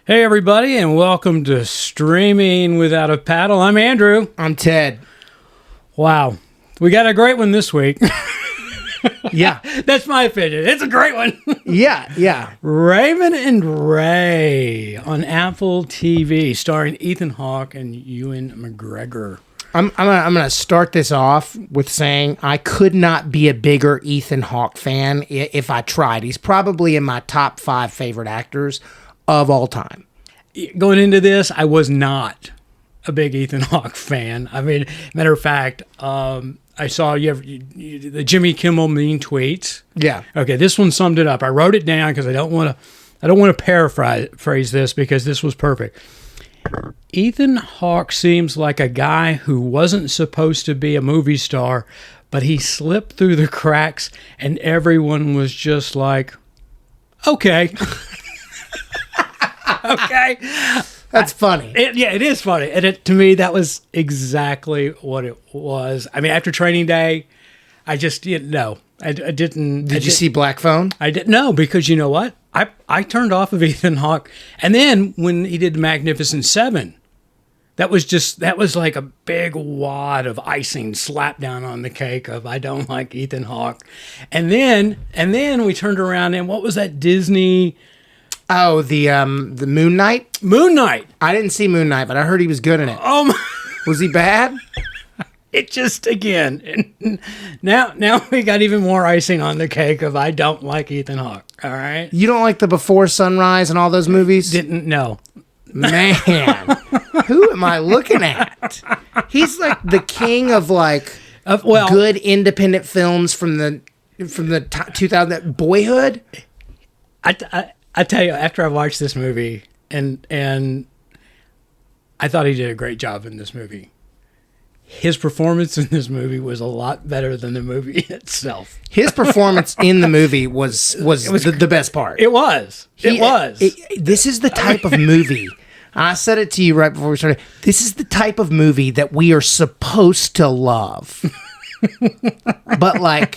Hey, everybody, and welcome to Streaming Without a Paddle. I'm Andrew. I'm Ted. Wow. We got a great one this week. Yeah. That's my opinion. It's a great one. Yeah. Raymond and Ray on Apple TV, starring Ethan Hawke and Ewan McGregor. I'm gonna start this off with saying I could not be a bigger Ethan Hawke fan if I tried. He's probably in my top 5 favorite actors of all time. Going into this, I was not a big Ethan Hawke fan. I mean, matter of fact, I saw the Jimmy Kimmel mean tweets. Yeah. Okay, this one summed it up. I wrote it down because I don't want to paraphrase this because this was perfect. Ethan Hawke seems like a guy who wasn't supposed to be a movie star, but he slipped through the cracks, and everyone was just like, "Okay." Okay. That's funny. It is funny. And to me, that was exactly what it was. I mean, after training day, I just, I didn't. Did you see Black Phone? I didn't know because you know what? I turned off of Ethan Hawke. And then when he did Magnificent Seven, that was like a big wad of icing slapped down on the cake of I don't like Ethan Hawke. And then we turned around and what was that Disney? Oh, the Moon Knight? Moon Knight. I didn't see Moon Knight, but I heard he was good in it. Oh my. Was he bad? It just, again, now we got even more icing on the cake of I don't like Ethan Hawke, all right? You don't like the Before Sunrise and all those movies? Didn't know. Man, who am I looking at? He's like the king of good independent films from the 2000 Boyhood. I tell you, after I watched this movie, and I thought he did a great job in this movie. His performance in this movie was a lot better than the movie itself. His performance in the movie was the best part. It was. This is the type of movie. I said it to you right before we started. This is the type of movie that we are supposed to love. But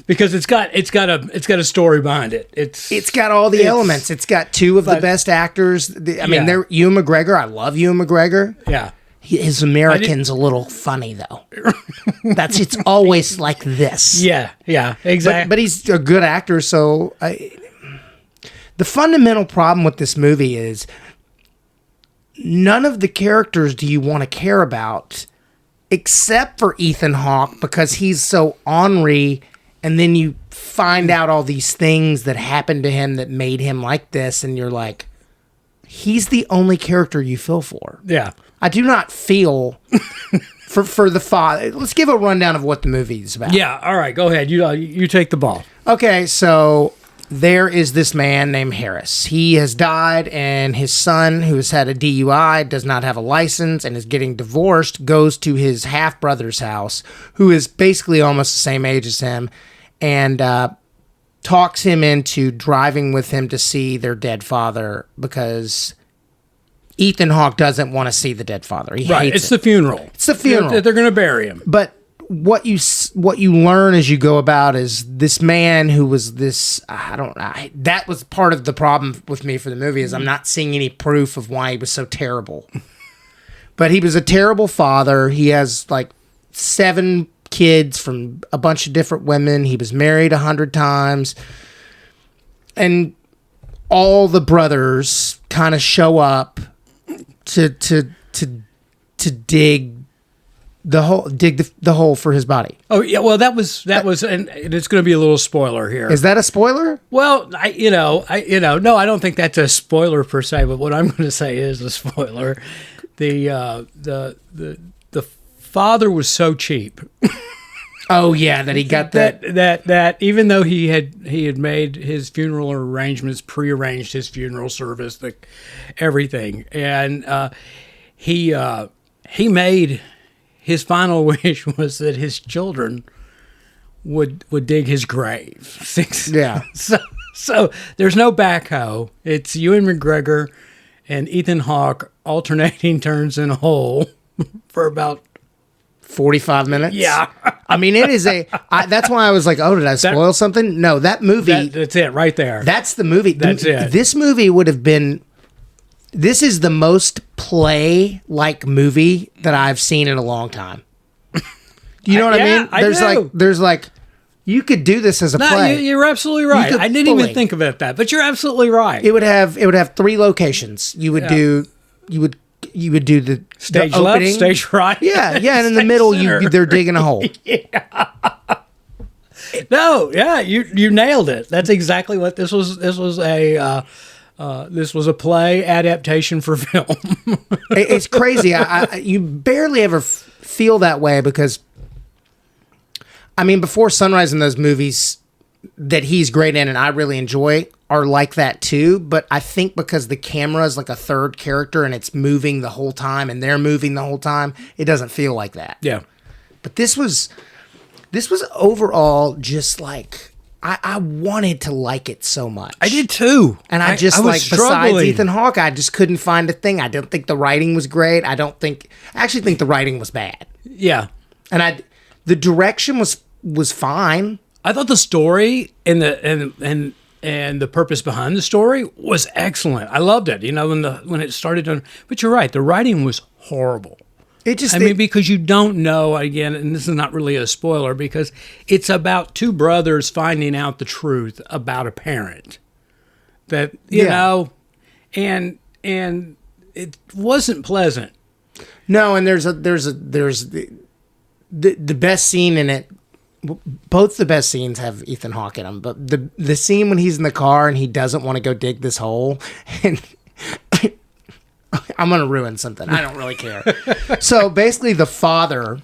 because it's got a story behind it. It's got all the elements. It's got 2 of the best actors. Ewan McGregor. I love Ewan McGregor. Yeah. His American's a little funny though. It's always like this. Yeah, exactly. But he's a good actor. So the fundamental problem with this movie is none of the characters do you want to care about, except for Ethan Hawke because he's so ornery. And then you find out all these things that happened to him that made him like this, and you're like, he's the only character you feel for. Yeah. I do not feel for the father. Let's give a rundown of what the movie is about. Yeah, all right, go ahead. You take the ball. Okay, so there is this man named Harris. He has died, and his son, who has had a DUI, does not have a license, and is getting divorced, goes to his half-brother's house, who is basically almost the same age as him, and talks him into driving with him to see their dead father because Ethan Hawke doesn't want to see the dead father. He hates It's the funeral. It's the funeral. They're going to bury him. But what you learn as you go about is this man who was this, that was part of the problem with me for the movie is I'm not seeing any proof of why he was so terrible. But he was a terrible father. He has 7 kids from a bunch of different women. He was married 100 times. And all the brothers kind of show up to dig the hole for his body. Oh yeah, well that was, and it's going to be a little spoiler here. Is that a spoiler? Well, no, I don't think that's a spoiler per se. But what I'm going to say is a spoiler. The father was so cheap. Oh yeah, that he got that even though he had made his funeral arrangements, prearranged his funeral service, everything, and he made his final wish was that his children would dig his grave. Yeah. So there's no backhoe. It's Ewan McGregor and Ethan Hawke alternating turns in a hole for about 45 minutes? Yeah. I mean, it is that's why I was like, oh, did I spoil something? No, that movie. That's it right there. That's the movie. That's it. This movie would have been This is the most play-like movie that I've seen in a long time. Do you know what I mean? There's like, you could do this as a play. You're absolutely right. I didn't even think about that, but you're absolutely right. It would have 3 locations. You would do the stage the left, opening. stage right. Yeah, and in the middle, they're digging a hole. No, yeah, you nailed it. That's exactly what this was. This was a play adaptation for film. It's crazy. You barely ever feel that way because, I mean, Before Sunrise and those movies that he's great in and I really enjoy are like that too. But I think because the camera is like a third character and it's moving the whole time and they're moving the whole time, it doesn't feel like that. Yeah. But this was overall just like, I wanted to like it so much. I did too. And I was like, struggling. Besides Ethan Hawke, I just couldn't find a thing. I don't think the writing was great. I actually think the writing was bad. Yeah. And the direction was fine. I thought the story and the purpose behind the story was excellent. I loved it. You know, when it started, but you're right, the writing was horrible. Because you don't know, again, and this is not really a spoiler, because it's about 2 brothers finding out the truth about a parent that, you know, and it wasn't pleasant. No, and there's the best scene in it. Both the best scenes have Ethan Hawke in them, but the scene when he's in the car and he doesn't want to go dig this hole, and I'm going to ruin something. I don't really care. So basically the father...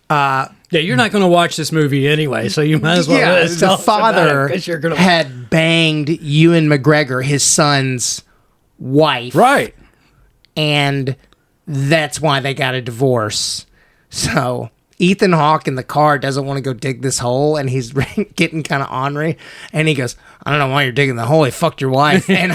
yeah, you're not going to watch this movie anyway, so you might as well... Yeah, the father had banged Ewan McGregor, his son's wife. Right. And that's why they got a divorce. So Ethan Hawke in the car doesn't want to go dig this hole, and he's getting kind of ornery. And he goes, I don't know why you're digging the hole. He fucked your wife. And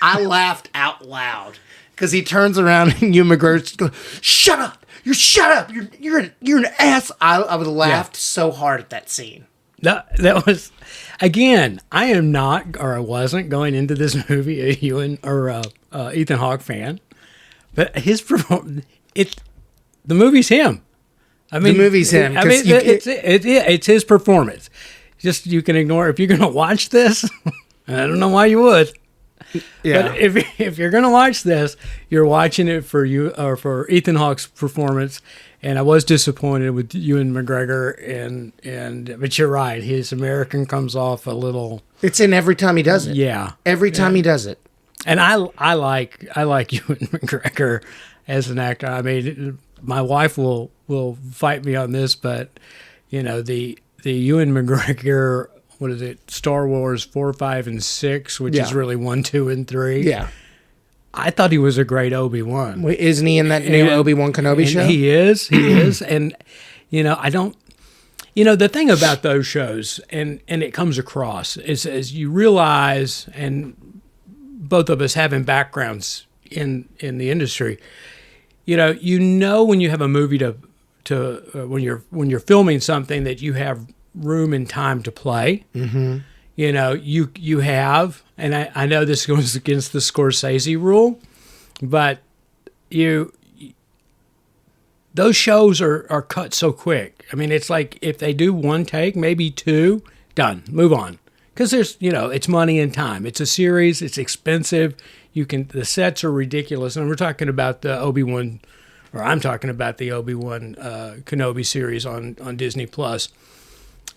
I laughed out loud because he turns around and Ewan McGregor goes, "Shut up! Shut up! You're an ass." I would have laughed so hard at that scene. That was, again, I am not, or I wasn't going into this movie a Ewan or Ethan Hawke fan, but his performance, the movie's him. I mean, the movie's him. I mean, it's his performance. Just, you can ignore it. If you're going to watch this, I don't know why you would. Yeah. But if you're gonna watch this, you're watching it for you or for Ethan Hawke's performance. And I was disappointed with Ewan McGregor, but you're right, his American comes off a little. It's in every time he does it. Yeah, every time he does it. And I like Ewan McGregor as an actor. I mean, my wife will fight me on this, but you know the Ewan McGregor. What is it? Star Wars 4, 5, and 6, which is really 1, 2, and 3. Yeah. I thought he was a great Obi-Wan. Wait, isn't he in that new Obi-Wan Kenobi show? He is. And, you know, the thing about those shows, and it comes across, is as you realize, and both of us having backgrounds in the industry, you know when you have a movie when you're filming something that you have room and time to play. Mm-hmm. You know, you have, and I know this goes against the Scorsese rule, but those shows are cut so quick. I mean, it's like if they do 1 take, maybe 2, done, move on. Because there's, it's money and time. It's a series. It's expensive. The sets are ridiculous. And we're talking about the Obi-Wan, or I'm talking about the Obi-Wan Kenobi series on Disney Plus.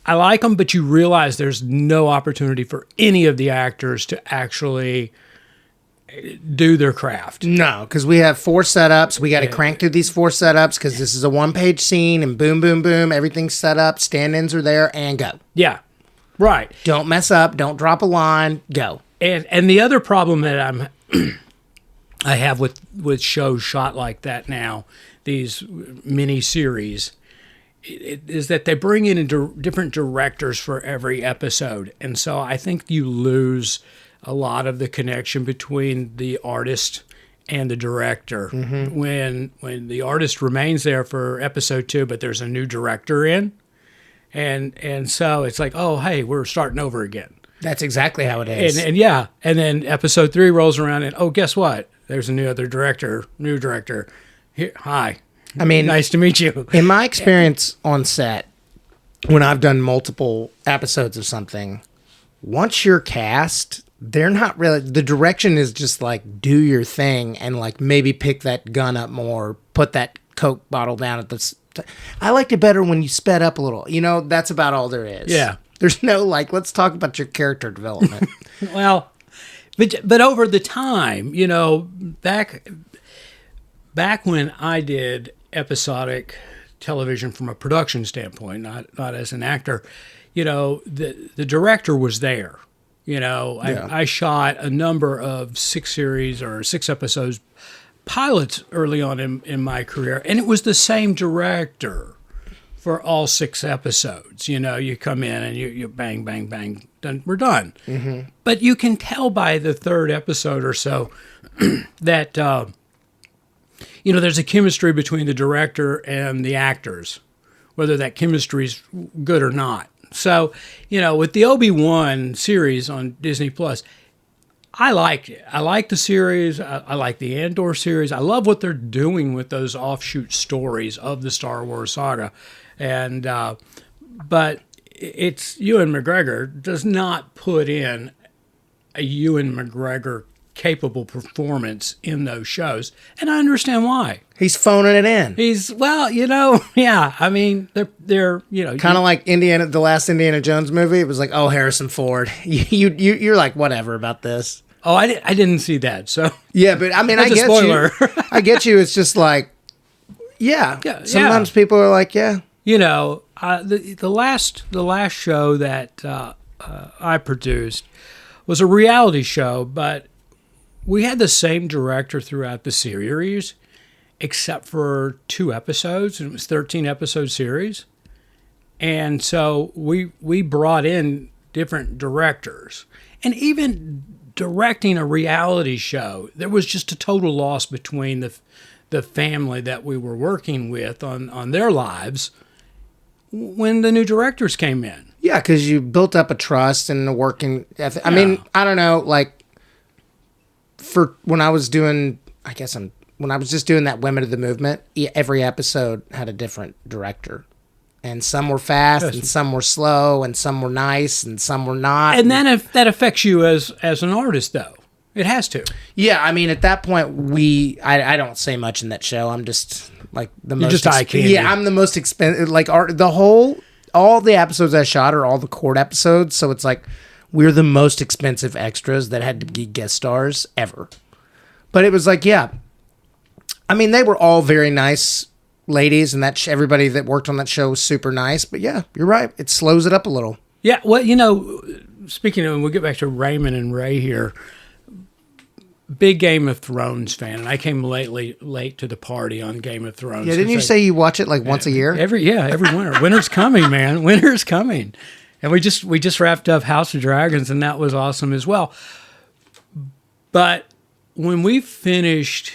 I like them, but you realize there's no opportunity for any of the actors to actually do their craft. No, because we have 4 setups. We got to crank through these 4 setups because this is a 1-page scene, and boom, boom, boom, everything's set up, stand-ins are there, and go. Yeah, right. Don't mess up. Don't drop a line. Go. And the other problem that I have with shows shot like that now, these mini series, is that they bring in different directors for every episode. And so I think you lose a lot of the connection between the artist and the director. Mm-hmm. When the artist remains there for episode 2, but there's a new director in. And so it's like, oh, hey, we're starting over again. That's exactly how it is. And yeah, and then episode 3 rolls around, and oh, guess what? There's a new director. Here, hi. I mean, nice to meet you. In my experience on set, when I've done multiple episodes of something, once you're cast, they're not really, the direction is just like, do your thing and like maybe pick that gun up more, put that Coke bottle down at the, I liked it better when you sped up a little. You know, that's about all there is. Yeah. There's no like, let's talk about your character development. Well, but over the time, you know, back when I did episodic television from a production standpoint, not as an actor, you know, the director was there. You know, I shot a number of 6 episodes pilots early on in my career, and it was the same director for all 6 episodes. You know, you come in and you bang, bang, bang, done, we're done. Mm-hmm. But you can tell by the 3rd episode or so that, you know, there's a chemistry between the director and the actors, whether that chemistry's good or not. So, you know, with the Obi-Wan series on Disney Plus, I liked it. I like the series. I like the Andor series. I love what they're doing with those offshoot stories of the Star Wars saga. And but it's Ewan McGregor does not put in a Ewan McGregor capable performance in those shows, and I understand why. He's phoning it in. Well, you know, yeah. I mean, they're you know, kind of like the last Indiana Jones movie. It was like, oh, Harrison Ford. You're like whatever about this. Oh, I didn't see that. So yeah, but I mean, that's I get a spoiler. You. I get you. It's just like, yeah. Sometimes people are like, yeah. You know, the last show that I produced was a reality show, but we had the same director throughout the series, except for 2 episodes, and it was 13-episode series. And so we brought in different directors. And even directing a reality show, there was just a total loss between the family that we were working with on their lives when the new directors came in. Yeah, because you built up a trust and a working ethic. I mean, I don't know, like, for when I was doing, when I was just doing that Women of the Movement, every episode had a different director. And some were fast, and some were slow, and some were nice, and some were not. And then if that affects you as an artist, though. It has to. Yeah, I mean, at that point, I don't say much in that show. I'm just, like, the most... just eye candy. Yeah, I'm the most expensive... Like, all the episodes I shot are all the court episodes, so it's like, we're the most expensive extras that had to be guest stars ever. But it was like, yeah. I mean, they were all very nice ladies, and everybody that worked on that show was super nice. But yeah, you're right. It slows it up a little. Yeah, well, you know, speaking of, we'll get back to Raymond and Ray here. Big Game of Thrones fan, and I came late to the party on Game of Thrones. Yeah, didn't you say you watch it like once a year? Every winter. Winter's coming, man. Winter's coming. And we just wrapped up House of Dragons, and that was awesome as well. But when we finished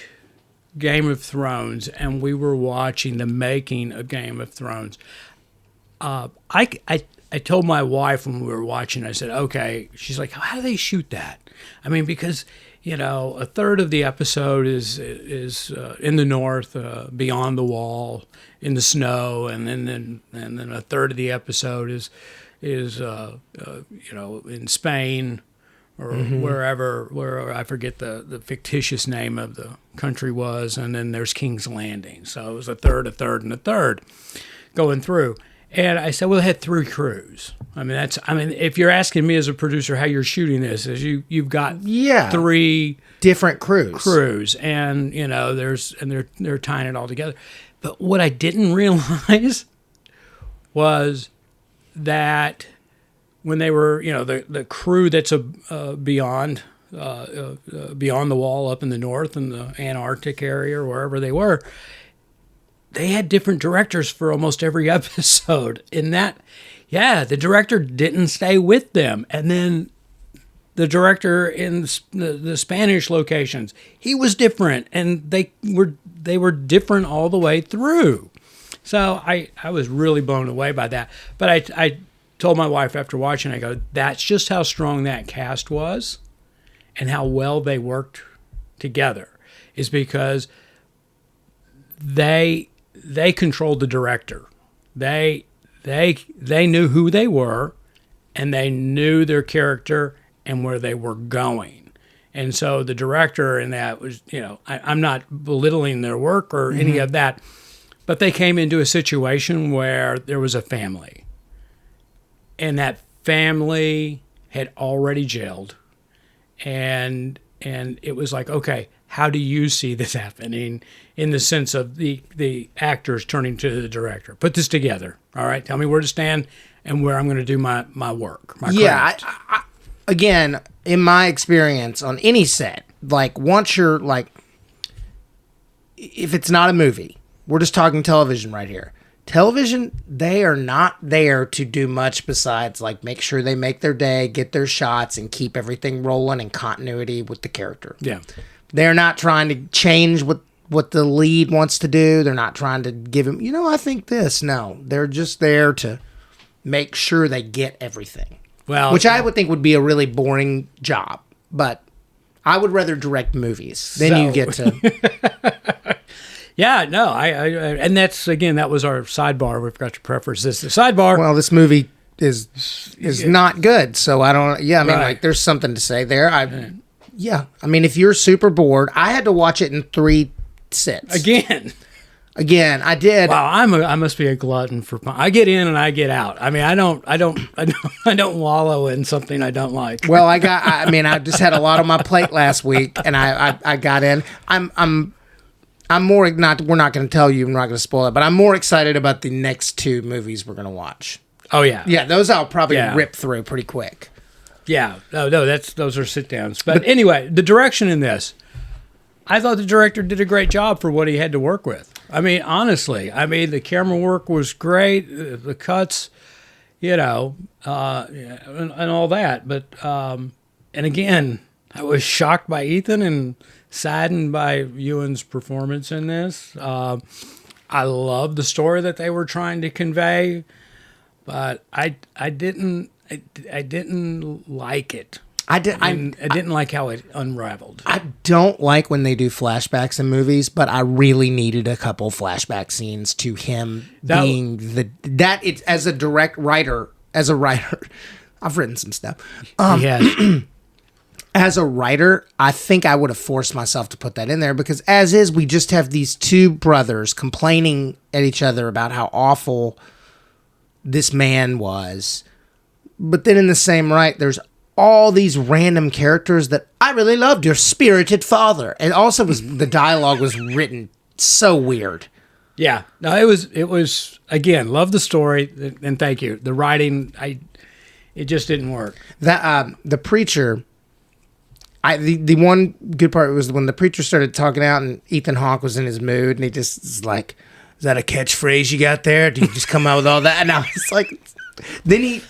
Game of Thrones and we were watching the making of Game of Thrones, I told my wife when we were watching, I said, okay, she's like, how do they shoot that? I mean, because, you know, a third of the episode is in the north, beyond the wall, in the snow, and then a third of the episode is you know, in Spain or where I forget the fictitious name of the country was, and then there's King's Landing. So it was a third, and a third going through. And I said, well, it had 3 crews. I mean, if you're asking me as a producer how you're shooting this, is you've got 3 different crews, and you know, they're tying it all together. But what I didn't realize was that when they were, you know, the crew that's beyond the wall up in the north in the Antarctic area or wherever they were, they had different directors for almost every episode. In that, the director didn't stay with them. And then the director in the Spanish locations, he was different. And they were different all the way through. So I was really blown away by that. But told my wife after watching, I go, that's just how strong that cast was and how well they worked together, is because they controlled the director. They knew who they were, and they knew their character and where they were going. And so the director in that was, I'm not belittling their work or any of that, but they came into a situation where there was a family. And that family had already jailed. And it was like, okay, how do you see this happening in the sense of the actors turning to the director? Put this together, all right? Tell me where to stand and where I'm going to do my work, my craft. I, again, in my experience on any set, like once you're like, if it's not a movie, we're just talking television right here. Television, they are not there to do much besides like make sure they make their day, get their shots, and keep everything rolling in continuity with the character. Yeah. They're not trying to change what the lead wants to do. They're not trying to give him, I think this. No, they're just there to make sure they get everything. Well, which I would think would be a really boring job, but I would rather direct movies. Then you get to. Yeah, no, I and that's, again, that was our sidebar. We forgot to preface this. The sidebar. Well, this movie is not good, so I don't. Yeah, I mean, Right. like, there's something to say there. Yeah, I mean, if you're super bored, I had to watch it in 3 sits. Again, I did. Wow, I must be a glutton for fun. I get in and I get out. I mean, I don't wallow in something I don't like. Well, I just had a lot on my plate last week, and I got in. I'm more not. We're not going to tell you. I'm not going to spoil it, but I'm more excited about the next 2 movies we're going to watch. Oh yeah, Yeah, those I'll probably rip through pretty quick. yeah. No, those are sit downs. But anyway, the direction in this, I thought the director did a great job for what he had to work with. I mean, honestly, the camera work was great, the cuts, and all that. But and again, I was shocked by Ethan and saddened by Ewan's performance in this. I love the story that they were trying to convey, but I didn't like it. I didn't like how it unraveled. I don't like when they do flashbacks in movies, but I really needed a couple flashback scenes to him being it's as a writer. I've written some stuff. Yes. As a writer, I think I would have forced myself to put that in there because as is, we just have these 2 brothers complaining at each other about how awful this man was. But then in the same right, there's all these random characters that I really loved. Your spirited father. And also the dialogue was written so weird. Yeah. No, it was again, love the story and thank you. The writing, it just didn't work. That the preacher, the one good part was when the preacher started talking out and Ethan Hawke was in his mood and he just was like, is that a catchphrase you got there? Do you just come out with all that? And I was like, then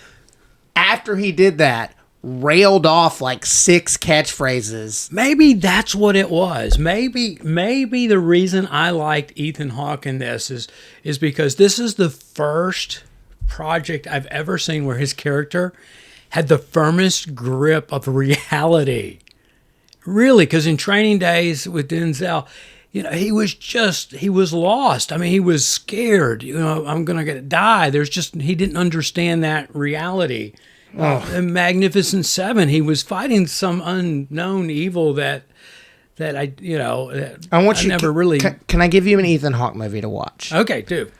after he did that, railed off like 6 catchphrases. Maybe that's what it was. Maybe the reason I liked Ethan Hawke in this is because this is the first project I've ever seen where his character had the firmest grip of reality. Really, because in Training Days with Denzel, he was lost. I mean, he was scared. I'm going to die. He didn't understand that reality. In Magnificent Seven, he was fighting some unknown evil that I never really. Can I give you an Ethan Hawke movie to watch? Okay, do.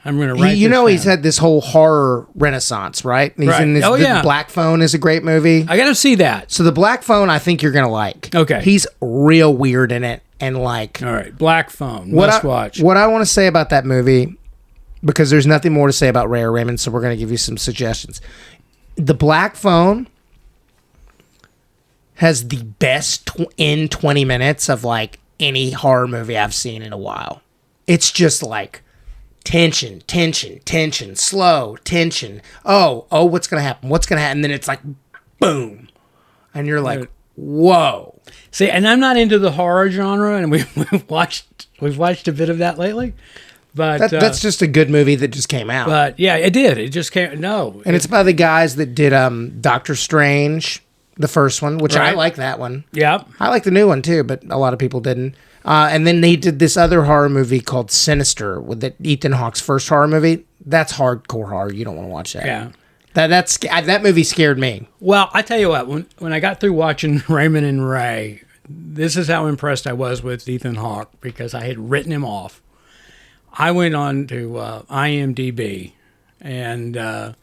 I'm going to write. He's had this whole horror renaissance, right? And he's in this. The Black Phone is a great movie. I got to see that. So the Black Phone, I think you're going to like. Okay, he's real weird in it, and like. All right, Black Phone. Must watch. What I want to say about that movie, because there's nothing more to say about Ray or Raymond, so we're going to give you some suggestions. The Black Phone has the best in 20 minutes of like any horror movie I've seen in a while. It's just like tension, slow tension. Oh, what's going to happen? And then it's like, boom. And you're like, whoa. See, and I'm not into the horror genre, and we've watched a bit of that lately. But That's just a good movie that just came out. but yeah, it did. It just came. No, And it's by the guys that did Doctor Strange, the first one, which I Right. like that one. yeah. I like the new one too, but a lot of people didn't. And then they did this other horror movie called Sinister, with Ethan Hawke's first horror movie. That's hardcore horror. You don't want to watch that. Yeah. That movie scared me. Well, I tell you what, when I got through watching Raymond and Ray, this is how impressed I was with Ethan Hawke, because I had written him off. I went on to IMDb and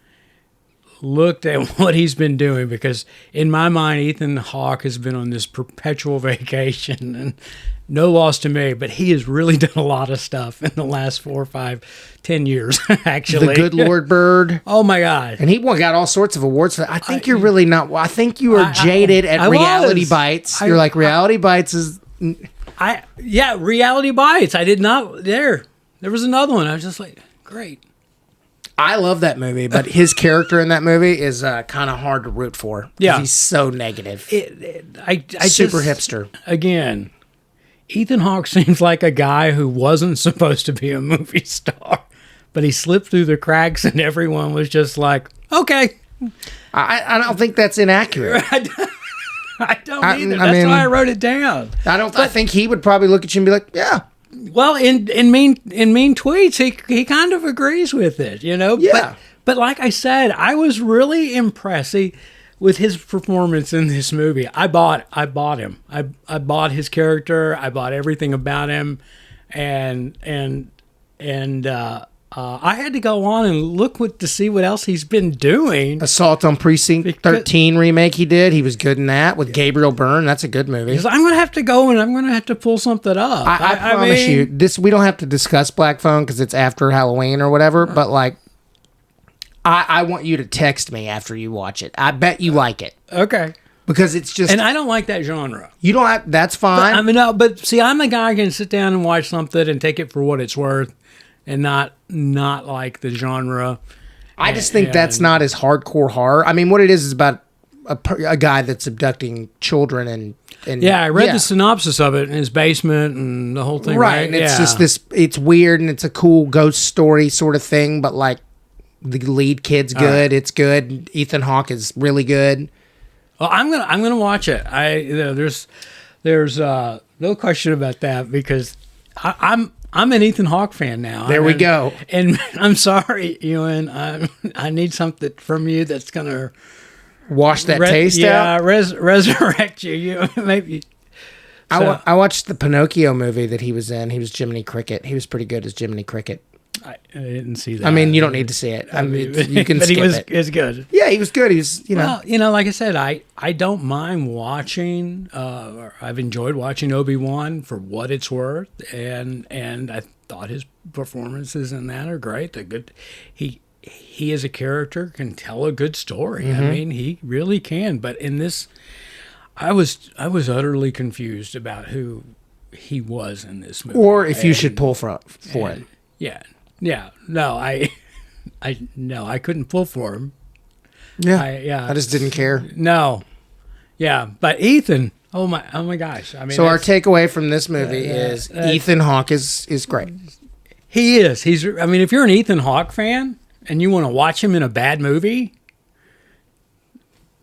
looked at what he's been doing, because in my mind, Ethan Hawke has been on this perpetual vacation, and no loss to me, but he has really done a lot of stuff in the last 4, 5, 10 years, actually. The Good Lord Bird. Oh, my God. And he got all sorts of awards. I think you're really not. I think you are jaded at I Reality was. Bites. You're like, Reality Bites is. Yeah, Reality Bites. I did not. There was another one. I was just like, great. I love that movie, but his character in that movie is kind of hard to root for. 'Cause Yeah. he's so negative. I Super just, hipster. Again, Ethan Hawke seems like a guy who wasn't supposed to be a movie star, but he slipped through the cracks, and everyone was just like, okay. I don't think that's inaccurate. I don't I either. mean- That's why I wrote it down. I think he would probably look at you and be like, yeah. Well, in mean tweets, he kind of agrees with it, you know. Yeah. But like I said, I was really impressed with his performance in this movie. I bought him. I bought his character. I bought everything about him, and I had to go on and look to see what else he's been doing. Assault on Precinct 13 remake he did. He was good in that with Gabriel Byrne. That's a good movie. Because I'm gonna have to go and I'm gonna have to pull something up. I promise you, this we don't have to discuss Black Phone because it's after Halloween or whatever. But like, I want you to text me after you watch it. I bet you like it Okay. because it's just And I don't like that genre. you don't have. That's fine. I mean, no, but see, I'm a guy who can sit down and watch something and take it for what it's worth, and not like the genre. I just think that's not as hardcore horror. I mean, what it is about a guy that's abducting children and Yeah, I read the synopsis of it in his basement and the whole thing. Right, And it's just this. It's weird and it's a cool ghost story sort of thing. But like, the lead kid's good. It's good. Ethan Hawke is really good. Well, I'm gonna watch it. There's no question about that, because I'm an Ethan Hawke fan now. There we go. And I'm sorry, Ewan. I need something from you that's gonna Wash that taste out. resurrect you. You maybe. So, I watched the Pinocchio movie that he was in. He was Jiminy Cricket. He was pretty good as Jiminy Cricket. I didn't see that. I mean, you don't need to see it. I mean, you can but skip he was, it. It's good. Yeah, he was good. He was, Well, like I said, I don't mind watching. I've enjoyed watching Obi-Wan for what it's worth, and I thought his performances in that are great. They're good. He as a character can tell a good story. I mean, he really can. But in this, I was utterly confused about who he was in this movie, or if you should pull for it. Yeah. No, I couldn't pull for him. Yeah, I just didn't care. No. Yeah, but Ethan, oh my gosh. I mean, So our takeaway from this movie is Ethan Hawke is great. he is. I mean, if you're an Ethan Hawke fan and you want to watch him in a bad movie,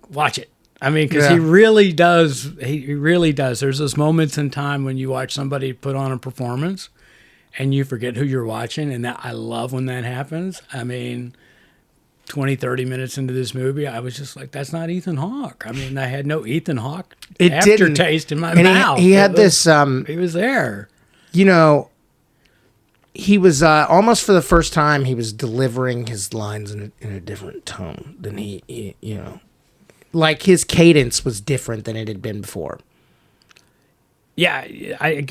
watch it. I mean, because he really does. He really does. There's those moments in time when you watch somebody put on a performance and you forget who you're watching, and that I love when that happens. I mean, 20, 30 minutes into this movie, I was just like, that's not Ethan Hawke. I mean, I had no Ethan Hawke aftertaste in my mouth. He had this. He was there. He was almost for the first time. He was delivering his lines in a different tone than he like his cadence was different than it had been before. Yeah, I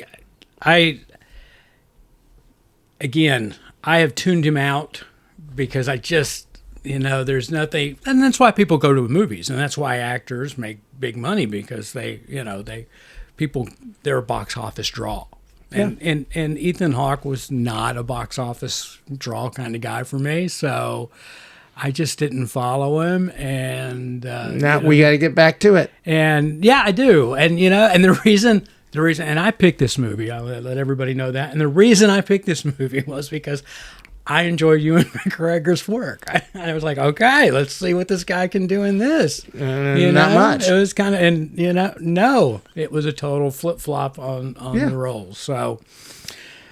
again, I have tuned him out because I just, there's nothing, and that's why people go to movies, and that's why actors make big money, because they're a box office draw. And Ethan Hawke was not a box office draw kind of guy for me, so I just didn't follow him. And now we got to get back to it. And yeah, I do. And and the reason The reason, and I picked this movie, I'll let everybody know that. And the reason I picked this movie was because I enjoy Ewan McGregor's work. I was like, okay, let's see what this guy can do in this. Not much. It was kind of, and no, it was a total flip flop on the roles. So,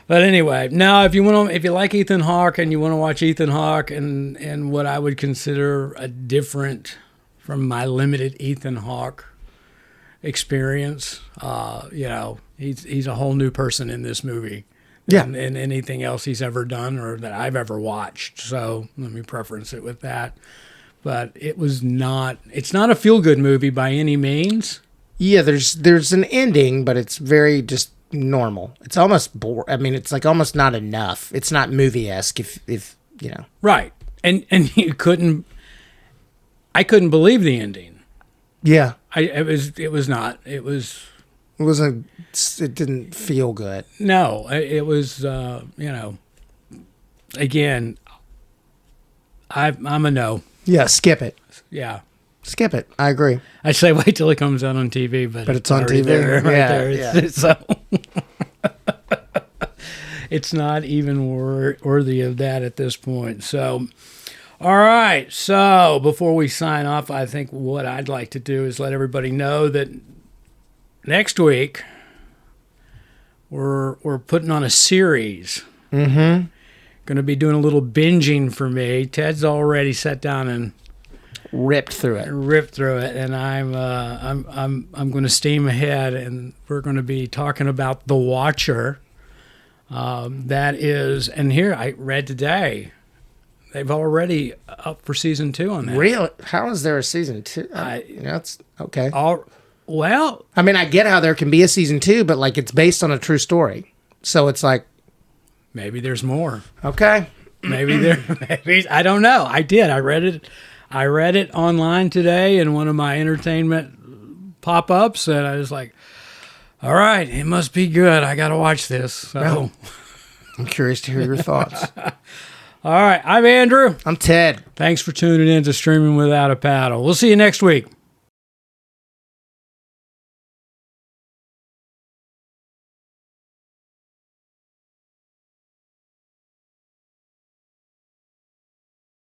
but anyway, now if you like Ethan Hawke and you want to watch Ethan Hawke and what I would consider a different from my limited Ethan Hawke experience, he's a whole new person in this movie. Yeah. And anything else he's ever done or that I've ever watched. So let me preference it with that. But it's not a feel-good movie by any means. Yeah, there's an ending, but it's very just normal. It's almost I mean, it's like almost not enough. It's not movie-esque if you know. Right. And I couldn't believe the ending. Yeah. It wasn't, it didn't feel good. No, it was, again, I'm a no. Yeah, skip it. Yeah. Skip it. I agree. I say wait till it comes out on TV, but it's on already TV. There, right Yeah, there. yeah. So it's not even worthy of that at this point. So, all right. So before we sign off, I think what I'd like to do is let everybody know that next week we're putting on a series. Mm-hmm. Going to be doing a little binging for me. Ted's already sat down and ripped through it, and I'm going to steam ahead, and we're going to be talking about The Watcher. That is, and here I read today, they've already up for season 2 on that. Really? How is there a season 2? That's okay. Well, I mean, I get how there can be a season 2, but like it's based on a true story, so it's like maybe there's more. Okay. Maybe I don't know. I read it online today in one of my entertainment pop-ups, and I was like, all right, it must be good. I got to watch this. So. Well, I'm curious to hear your thoughts. All right. I'm Andrew. I'm Ted. Thanks for tuning in to Streaming Without a Paddle. We'll see you next week.